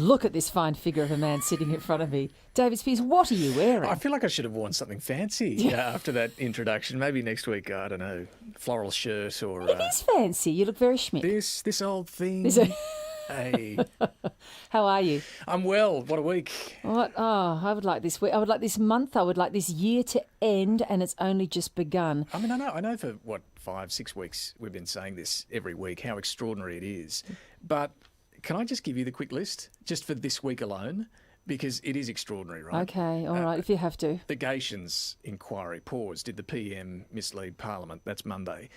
look at this fine figure of a man sitting in front of me. David Speers, what are you wearing? I feel like I should have worn something fancy after that introduction. Maybe next week, I don't know, floral shirt or... It is fancy. You look very schmick. This old thing. Hey. How are you? I'm well. What a week. What? Oh, I would like this week. I would like this month. I would like this year to end, and it's only just begun. I mean, I know for, 5-6 weeks we've been saying this every week, how extraordinary it is. But can I just give you the quick list, just for this week alone? Because it is extraordinary, right? Okay, all right, if you have to. The Gations inquiry paused. Did the PM mislead Parliament? That's Monday.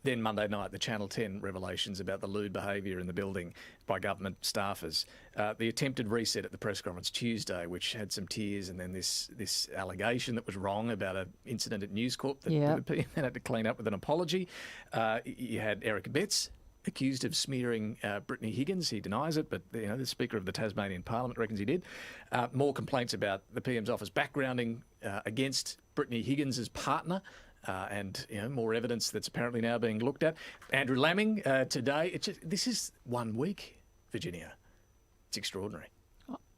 Then Monday night, the Channel 10 revelations about the lewd behaviour in the building by government staffers. The attempted reset at the press conference Tuesday, which had some tears, and then this allegation that was wrong about an incident at News Corp that the PM had to clean up with an apology. You had Eric Betts, accused of smearing Brittany Higgins. He denies it, but the Speaker of the Tasmanian Parliament reckons he did. More complaints about the PM's office backgrounding against Brittany Higgins' partner. And more evidence that's apparently now being looked at. Andrew Laming today. This is 1 week, Virginia. It's extraordinary.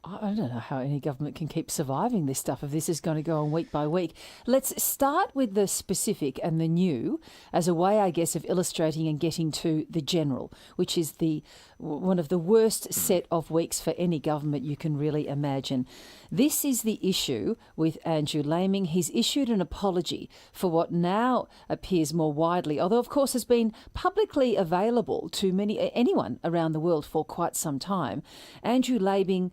I don't know how any government can keep surviving this stuff if this is going to go on week by week. Let's start with the specific and the new as a way, I guess, of illustrating and getting to the general, which is one of the worst set of weeks for any government you can really imagine. This is the issue with Andrew Laming. He's issued an apology for what now appears more widely, although of course has been publicly available to anyone around the world for quite some time. Andrew Laming,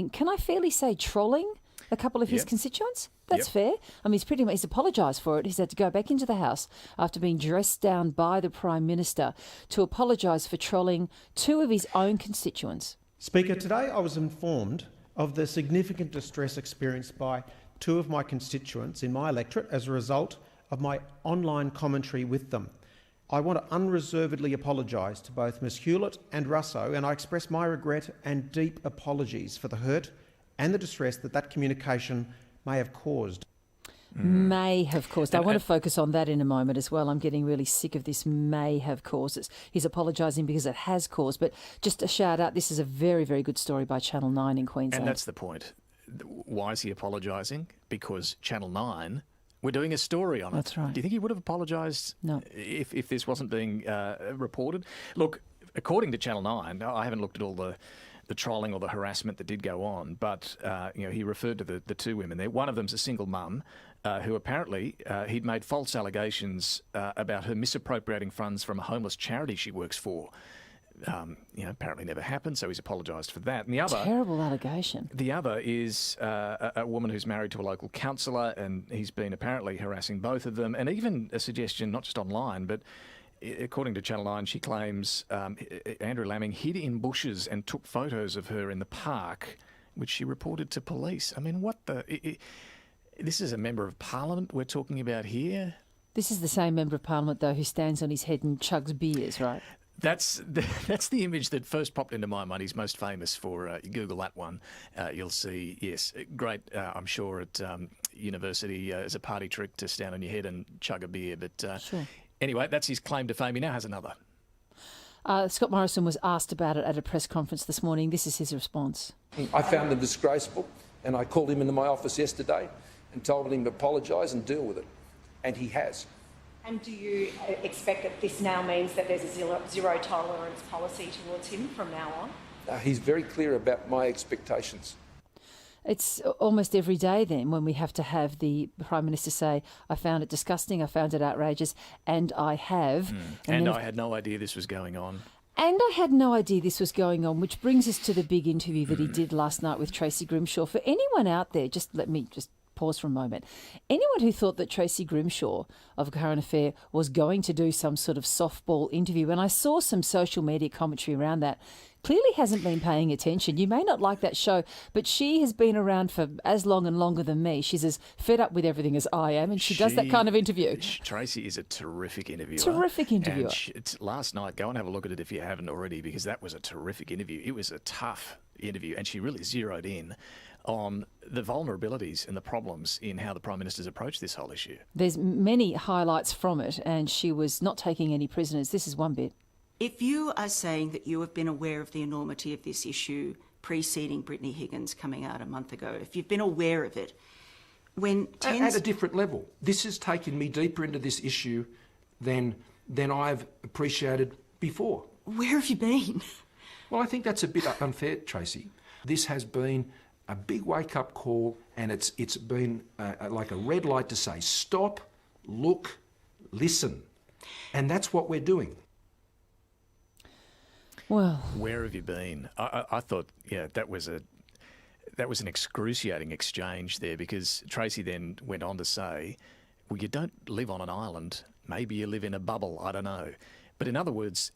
can I fairly say trolling a couple of his constituents? That's fair. I mean, he's apologised for it. He's had to go back into the House after being dressed down by the Prime Minister to apologise for trolling two of his own constituents. Speaker, today I was informed of the significant distress experienced by two of my constituents in my electorate as a result of my online commentary with them. I want to unreservedly apologise to both Ms Hewlett and Russo, and I express my regret and deep apologies for the hurt and the distress that communication may have caused. May have caused. I want to focus on that in a moment as well. I'm getting really sick of this may have caused. He's apologising because it has caused. But just a shout out, this is a very, very good story by Channel 9 in Queensland. And that's the point. Why is he apologising? Because Channel 9, we're doing a story on it. That's right. Do you think he would have apologised if this wasn't being reported? Look, according to Channel 9, I haven't looked at all the trolling or the harassment that did go on, but he referred to the two women there. One of them's a single mum who apparently he'd made false allegations about her misappropriating funds from a homeless charity she works for. Apparently never happened, so he's apologised for that. And the other terrible allegation. The other is a woman who's married to a local councillor, and he's been apparently harassing both of them, and even a suggestion, not just online, but according to Channel 9, she claims Andrew Laming hid in bushes and took photos of her in the park, which she reported to police. I mean, what the... This is a member of Parliament we're talking about here. This is the same member of Parliament, though, who stands on his head and chugs beers, right? That's the image that first popped into my mind. He's most famous for, you Google that one, you'll see, yes, great, I'm sure at university as a party trick to stand on your head and chug a beer. But sure. Anyway, that's his claim to fame. He now has another. Scott Morrison was asked about it at a press conference this morning. This is his response. I found them disgraceful, and I called him into my office yesterday and told him to apologise and deal with it. And he has. And do you expect that this now means that there's a zero tolerance policy towards him from now on? He's very clear about my expectations. It's almost every day then when we have to have the Prime Minister say, I found it disgusting, I found it outrageous, and I have. And I had no idea this was going on. And I had no idea this was going on, which brings us to the big interview that he did last night with Tracy Grimshaw. For anyone out there, let me pause for a moment. Anyone who thought that Tracy Grimshaw of Current Affair was going to do some sort of softball interview, and I saw some social media commentary around that, clearly hasn't been paying attention. You may not like that show, but she has been around for as long and longer than me. She's as fed up with everything as I am, and she does that kind of interview. Tracy is a terrific interviewer. Terrific interviewer. And last night, go and have a look at it if you haven't already, because that was a terrific interview. It was a tough interview, and she really zeroed in on the vulnerabilities and the problems in how the Prime Minister's approached this whole issue. There's many highlights from it, and she was not taking any prisoners. This is one bit. If you are saying that you have been aware of the enormity of this issue preceding Brittany Higgins coming out a month ago, if you've been aware of it, when At a different level. This has taken me deeper into this issue than I've appreciated before. Where have you been? Well, I think that's a bit unfair, Tracy. This has been a big wake-up call, and it's been like a red light to say, stop, look, listen. And that's what we're doing. Well, where have you been? I thought, that was an excruciating exchange there, because Tracy then went on to say, well, you don't live on an island. Maybe you live in a bubble. I don't know. But in other words,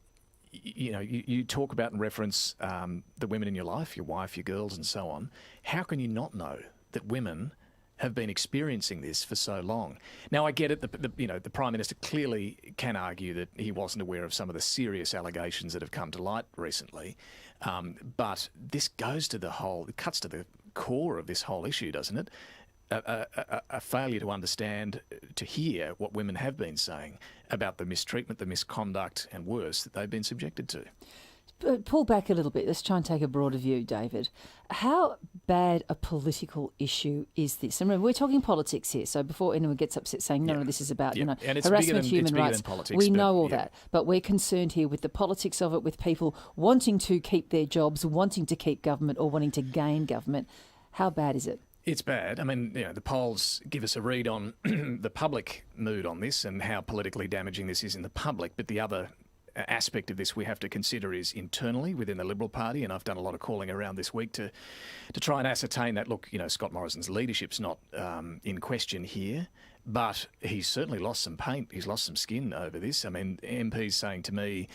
you talk about and reference the women in your life, your wife, your girls, and so on. How can you not know that women have been experiencing this for so long? Now, I get it. The Prime Minister clearly can argue that he wasn't aware of some of the serious allegations that have come to light recently. But this goes to it cuts to the core of this whole issue, doesn't it? A failure to understand, to hear what women have been saying about the mistreatment, the misconduct, and worse, that they've been subjected to. Pull back a little bit. Let's try and take a broader view, David. How bad a political issue is this? And remember, we're talking politics here, so before anyone gets upset saying, no, this is about and it's harassment, human rights. Politics, we know all that, but we're concerned here with the politics of it, with people wanting to keep their jobs, wanting to keep government, or wanting to gain government. How bad is it? It's bad. I mean, the polls give us a read on the public mood on this and how politically damaging this is in the public. But the other aspect of this we have to consider is internally within the Liberal Party, and I've done a lot of calling around this week to try and ascertain that. Look, Scott Morrison's leadership's not in question here, but he's certainly lost some paint. He's lost some skin over this. I mean, MPs saying to me,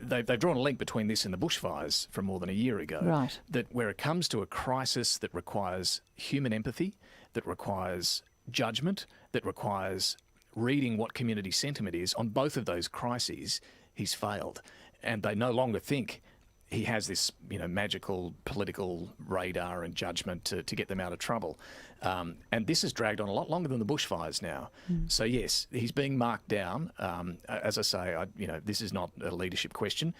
they've drawn a link between this and the bushfires from more than a year ago. Right. That where it comes to a crisis that requires human empathy, that requires judgment, that requires reading what community sentiment is, on both of those crises, he's failed. And they no longer think he has this, magical political radar and judgment to get them out of trouble. And this has dragged on a lot longer than the bushfires now. So, yes, he's being marked down. As I say, this is not a leadership question.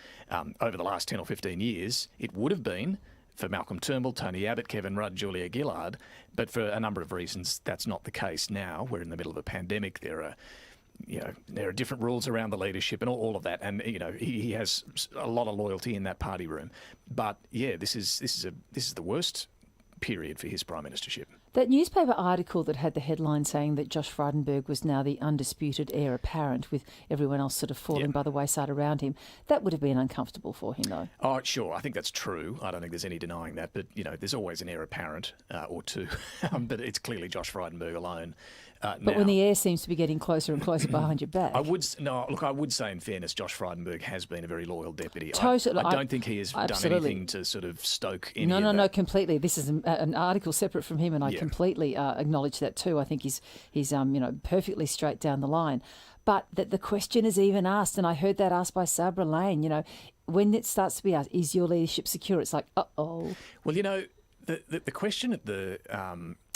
Over the last 10 or 15 years, it would have been for Malcolm Turnbull, Tony Abbott, Kevin Rudd, Julia Gillard. But for a number of reasons, that's not the case now. We're in the middle of a pandemic. There are different rules around the leadership and all of that. And, he has a lot of loyalty in that party room. But, this is the worst period for his prime ministership. That newspaper article that had the headline saying that Josh Frydenberg was now the undisputed heir apparent, with everyone else sort of falling by the wayside around him, that would have been uncomfortable for him, though. Oh, sure. I think that's true. I don't think there's any denying that. But, there's always an heir apparent or two. But it's clearly Josh Frydenberg alone. But when the heir seems to be getting closer and closer behind your back. I would say in fairness, Josh Frydenberg has been a very loyal deputy. Totally. I don't think he has done anything to sort of stoke any of that. No, completely. This is an article separate from him, and I completely acknowledge that too. I think he's perfectly straight down the line. But that the question is even asked, and I heard that asked by Sabra Lane, when it starts to be asked, is your leadership secure? It's like, uh-oh. Well, the question at the...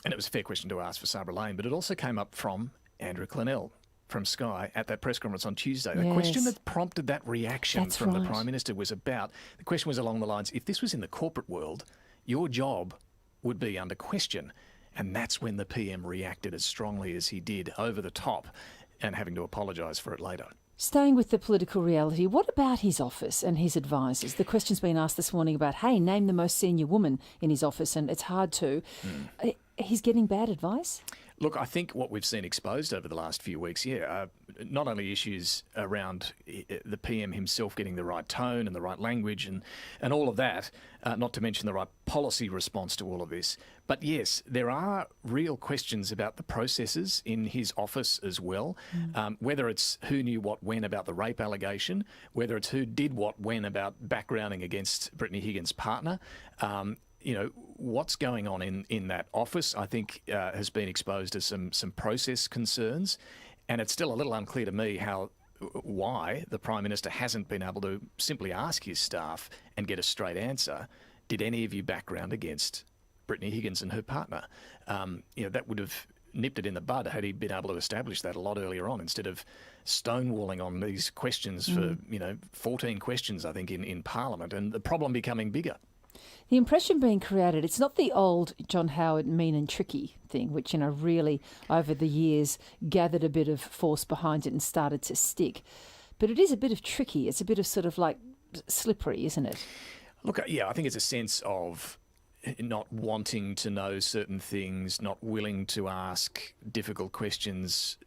and it was a fair question to ask for Sabra Lane, but it also came up from Andrew Clennell from Sky at that press conference on Tuesday. The question that prompted that reaction the Prime Minister was the question was along the lines, if this was in the corporate world, your job would be under question. And that's when the PM reacted as strongly as he did, over the top, and having to apologise for it later. Staying with the political reality, what about his office and his advisors? The question's been asked this morning about, hey, name the most senior woman in his office, and it's hard to. He's getting bad advice? Look, I think what we've seen exposed over the last few weeks, not only issues around the PM himself getting the right tone and the right language and all of that, not to mention the right policy response to all of this, but yes, there are real questions about the processes in his office as well, whether it's who knew what when about the rape allegation, whether it's who did what when about backgrounding against Brittany Higgins' partner. What's going on in that office, I think, has been exposed as some process concerns. And it's still a little unclear to me why the Prime Minister hasn't been able to simply ask his staff and get a straight answer. Did any of you background against Brittany Higgins and her partner? That would have nipped it in the bud had he been able to establish that a lot earlier on, instead of stonewalling on these questions for 14 questions, I think, in Parliament, and the problem becoming bigger. The impression being created, it's not the old John Howard mean and tricky thing, which, really, over the years, gathered a bit of force behind it and started to stick. But it is a bit of tricky. It's a bit of sort of like slippery, isn't it? Look, yeah, I think it's a sense of not wanting to know certain things, not willing to ask difficult questions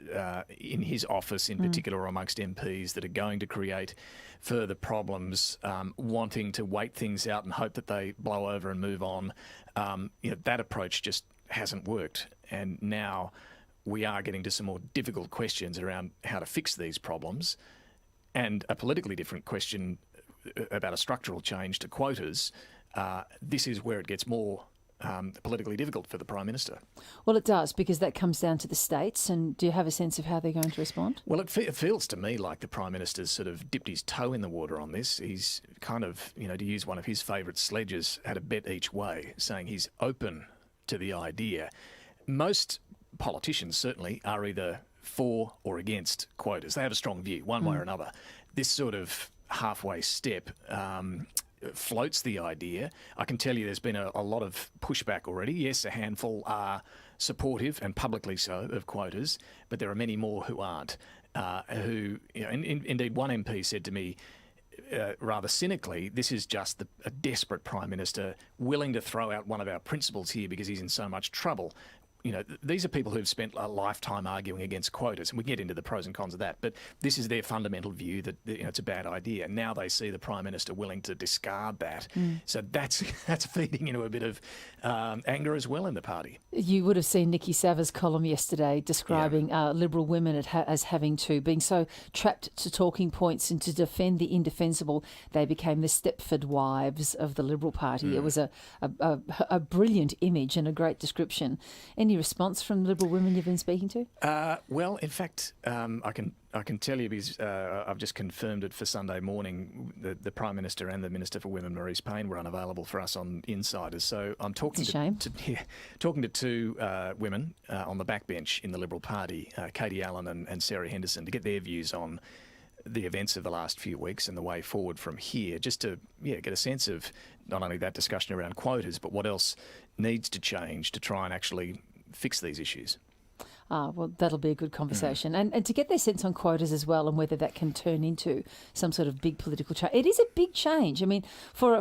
in his office in particular, or amongst MPs that are going to create further problems, wanting to wait things out and hope that they blow over and move on. That approach just hasn't worked. And now we are getting to some more difficult questions around how to fix these problems, and a politically different question about a structural change to quotas. This is where it gets more politically difficult for the Prime Minister. Well, it does, because that comes down to the states. And do you have a sense of how they're going to respond? Well, it feels to me like the Prime Minister's sort of dipped his toe in the water on this. He's kind of, to use one of his favourite sledges, had a bet each way, saying he's open to the idea. Most politicians certainly are either for or against quotas. They have a strong view, one way or another. This sort of halfway step floats the idea. I can tell you there's been a lot of pushback already. Yes, a handful are supportive, and publicly so, of quotas, but there are many more who aren't. Indeed, one MP said to me, rather cynically, this is just a desperate Prime Minister willing to throw out one of our principles here because he's in so much trouble. These are people who've spent a lifetime arguing against quotas, and we can get into the pros and cons of that, but this is their fundamental view that it's a bad idea. Now they see the Prime Minister willing to discard that. So that's feeding into a bit of anger as well in the party. You would have seen Nikki Savva's column yesterday describing Liberal women as being so trapped to talking points and to defend the indefensible, they became the Stepford wives of the Liberal Party. It was a brilliant image and a great description. Any response from Liberal women you've been speaking to? Well, in fact, I can tell you, because I've just confirmed it for Sunday morning. The Prime Minister and the Minister for Women, Marise Payne, were unavailable for us on Insiders. So I'm talking talking to two women on the backbench in the Liberal Party, Katie Allen and Sarah Henderson, to get their views on the events of the last few weeks and the way forward from here, just to get a sense of not only that discussion around quotas, but what else needs to change to try and actually fix these issues. Well, that'll be a good conversation. And to get their sense on quotas as well, and whether that can turn into some sort of big political change. It is a big change. I mean, for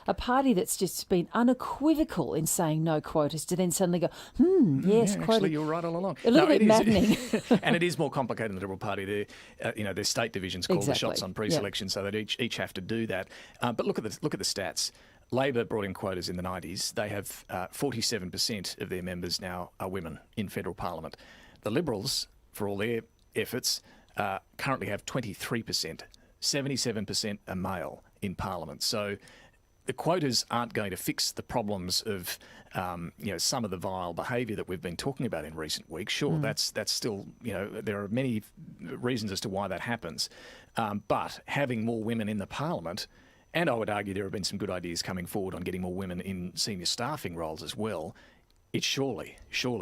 a party that's just been unequivocal in saying no quotas, to then suddenly go, yes, quotas. Actually, you're right all along. A little bit maddening. And it is more complicated in the Liberal Party. Their state divisions call the shots on pre-selection, so they each have to do that. But look at the stats. Labor brought in quotas in the 90s. They have 47% of their members now are women in federal parliament. The Liberals, for all their efforts, currently have 23%. 77% are male in parliament. So the quotas aren't going to fix the problems of some of the vile behaviour that we've been talking about in recent weeks. Sure, that's still, there are many reasons as to why that happens. But having more women in the parliament, and I would argue there have been some good ideas coming forward on getting more women in senior staffing roles as well, it's surely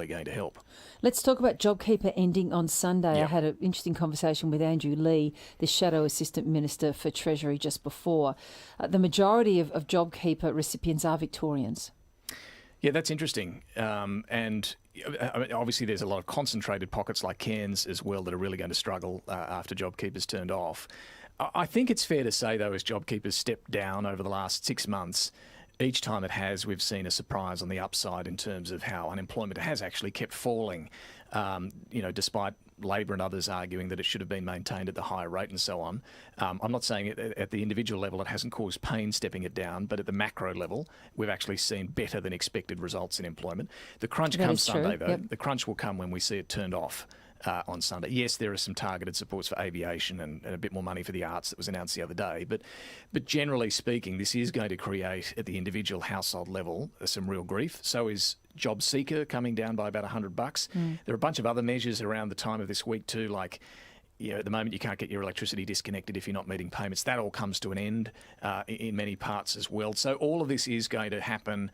going to help. Let's talk about JobKeeper ending on Sunday. Yep. I had an interesting conversation with Andrew Lee, the Shadow Assistant Minister for Treasury, just before. The majority of JobKeeper recipients are Victorians. Yeah, that's interesting. And obviously there's a lot of concentrated pockets like Cairns as well that are really going to struggle after JobKeeper's turned off. I think it's fair to say, though, as JobKeeper's stepped down over the last 6 months, each time it has, we've seen a surprise on the upside in terms of how unemployment has actually kept falling, despite Labor and others arguing that it should have been maintained at the higher rate and so on. I'm not saying at the individual level it hasn't caused pain stepping it down, but at the macro level, we've actually seen better than expected results in employment. The crunch comes Sunday, though. Yep. The crunch will come when we see it turned off. On Sunday. Yes, there are some targeted supports for aviation and a bit more money for the arts that was announced the other day, but generally speaking, this is going to create at the individual household level some real grief. So is JobSeeker coming down by about $100. There are a bunch of other measures around the time of this week too, like at the moment you can't get your electricity disconnected if you're not meeting payments. That all comes to an end in many parts as well. So all of this is going to happen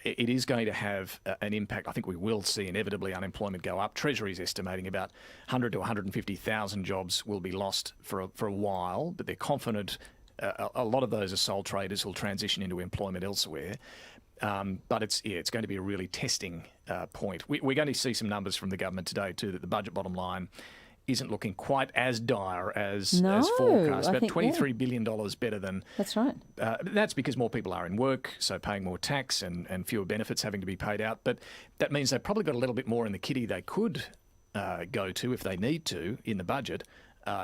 it is going to have an impact. I think we will see inevitably unemployment go up. Treasury's estimating about 100 to 150,000 jobs will be lost for a while, but they're confident a lot of those are sole traders who'll transition into employment elsewhere. But it's going to be a really testing point. We're going to see some numbers from the government today too, that the budget bottom line isn't looking quite as dire as forecast. About $23 billion better than... That's right. That's because more people are in work, so paying more tax and fewer benefits having to be paid out. But that means they've probably got a little bit more in the kitty they could go to if they need to in the budget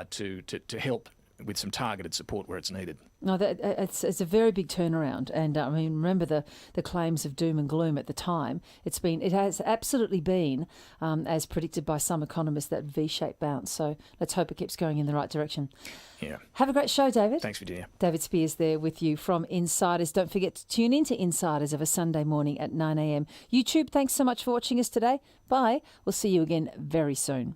to help with some targeted support where it's needed. No, it's a very big turnaround, and I mean, remember the claims of doom and gloom at the time. It has absolutely been, as predicted by some economists, that V-shaped bounce. So let's hope it keeps going in the right direction. Yeah. Have a great show, David. Thanks, Virginia. David Speers there with you from Insiders. Don't forget to tune in to Insiders of a Sunday morning at 9 a.m. YouTube, thanks so much for watching us today. Bye. We'll see you again very soon.